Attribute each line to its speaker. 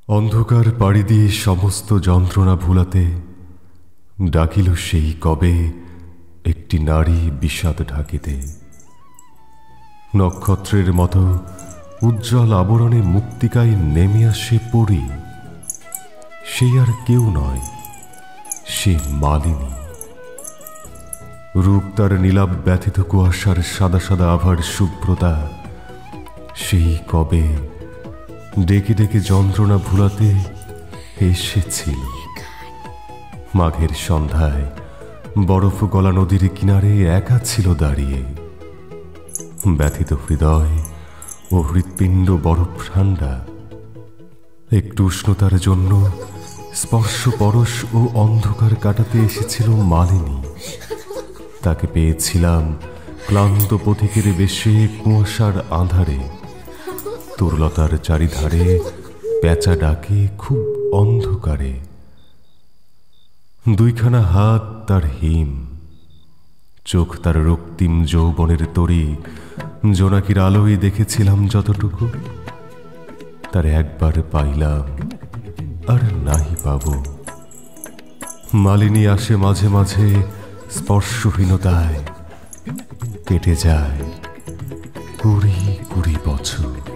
Speaker 1: অন্ধকার পাড়ি দিয়ে সমস্ত যন্ত্রণা ভুলাতে ডাকিল সেই কবে একটি নারী বিষাদ ঢাকিতে। নক্ষত্রের মতো উজ্জ্বল আবরণে মুক্তিকায় নেমে আসে পড়ি। সে আর কেউ নয়, সে মালিনী। রূপ তার নীলাভ ব্যথিত কুয়াশার সাদা সাদা আভার শুভ্রতা সেই কবে ডেকে ডেকে যন্ত্রণা ভুলাতে এসেছিল। মাঘের সন্ধ্যায় বরফ গলা নদীর কিনারে একা ছিল দাঁড়িয়ে। ব্যথিত হৃদয় ও হৃৎপিণ্ড বরফ ঠান্ডা। একটু উষ্ণতার জন্য স্পর্শ পরশ ও অন্ধকার কাটাতে এসেছিল মালিনী। তাকে পেয়েছিলাম ক্লান্ত পথিকের বেশে কুয়াশার আঁধারে। তরুলতার চারিধারে পেঁচা ডাকে খুব অন্ধকারে। দুইখানা হাত তার হিম, চোখ তার রক্তিম যৌবনের তরি। জোনাকির আলোয় দেখেছিলাম যতটুকু, তার একবার পাইলাম আর নাহি পাব। মালিনী আসে মাঝে মাঝে স্পর্শহীনতায়, কেটে যায় 20 বছর।